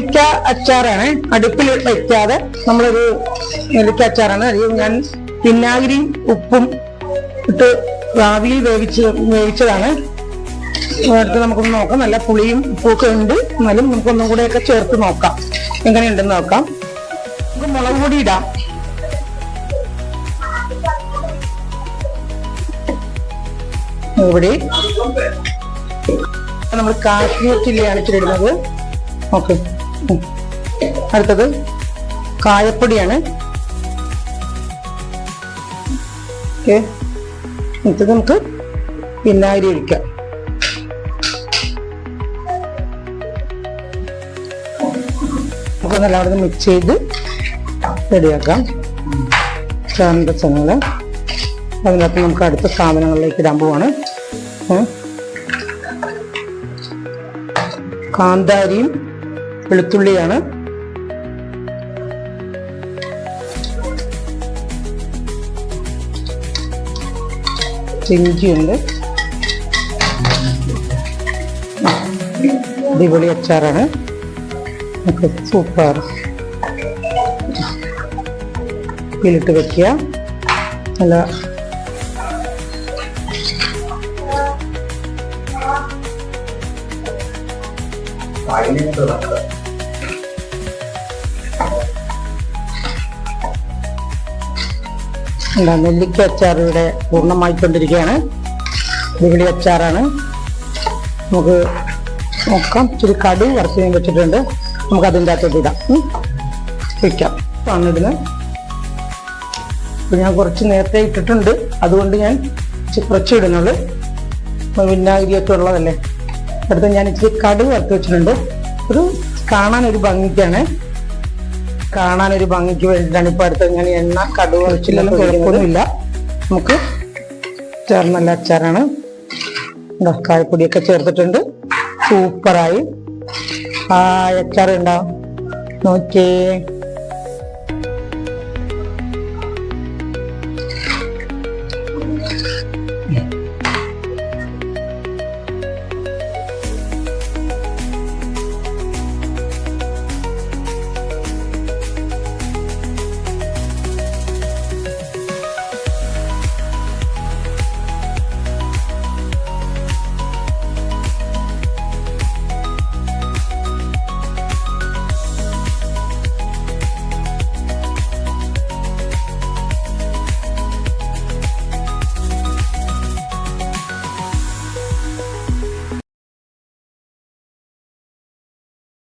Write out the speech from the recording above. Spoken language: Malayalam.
നെല്ലിക്ക അച്ചാറാണ്. അടുപ്പിൽ വയ്ക്കാതെ നമ്മളൊരു നെല്ലിക്ക അച്ചാറാണ്. അത് ഞാൻ വിനാഗിരിയും ഉപ്പും ഇട്ട് ആവിയിൽ വേവിച്ചതാണ്. അടുത്ത് നമുക്കൊന്ന് നോക്കാം. നല്ല പുളിയും ഉപ്പൊക്കെ ഉണ്ട്. എന്നാലും നമുക്കൊന്നും കൂടെയൊക്കെ ചേർത്ത് നോക്കാം എങ്ങനെയുണ്ടെന്ന് നോക്കാം. നമുക്ക് മുളക് പൊടി ഇടാം. ഇവിടെ നമ്മൾ കാശ്മീർ ചില്ലിയാണ് ഇടുന്നത്. ഓക്കെ, അടുത്തത് കായപ്പൊടിയാണ്. ഓക്കെ, അടുത്തത് നമുക്ക് വിനാഗിരി ഒഴിക്കാം. നമുക്ക് നല്ലവണ്ണം മിക്സ് ചെയ്ത് റെഡിയാക്കാം ചാറിൻ്റെ ചങ്ങല. അതിനകത്ത് നമുക്ക് അടുത്ത സാധനങ്ങളിലേക്ക് ഇടാൻ പോവാണ്. കാന്താരിയും വെളുത്തുള്ളിയാണ്. ഇഞ്ചിയുണ്ട്. അടിപൊളി അച്ചാറാണ്. സൂപ്പർ. ഇതിലിട്ട് വെക്കുക. നല്ല നെല്ലിക്ക അച്ചാർ ഇവിടെ പൂർണ്ണമായിക്കൊണ്ടിരിക്കുകയാണ്. അടിപൊളി അച്ചാറാണ്. നമുക്ക് നോക്കാം. ഇച്ചിരി കടുക് വറുത്ത് വെച്ചിട്ടുണ്ട്. നമുക്ക് അതിൻ്റെ അകത്തോട്ട് ഇടാം. വയ്ക്കാം. ഇടുന്നത് ഞാൻ കുറച്ച് നേരത്തെ ഇട്ടിട്ടുണ്ട്. അതുകൊണ്ട് ഞാൻ കുറച്ച് ഇടുന്നുള്ളൂ. വിനാഗിരിയൊക്കെ ഉള്ളതല്ലേ. അടുത്ത് ഞാൻ ഇച്ചിരി കടുക് വറുത്ത് വെച്ചിട്ടുണ്ട്. കാണാനൊരു ഭംഗിക്കാണ്. കാണാനൊരു ഭംഗിക്ക് വേണ്ടിയിട്ടാണ് ഇപ്പോൾ അടുത്ത് ഞാൻ എണ്ണ കടുക് വറച്ചില്ലല്ലോ, കുഴപ്പമൊന്നുമില്ല. നമുക്ക് നല്ല അച്ചാറാണ്. കായപ്പൊടിയൊക്കെ ചേർത്തിട്ടുണ്ട്. സൂപ്പറായി. അച്ചാർ ഉണ്ടാവും. നോക്കിയേ.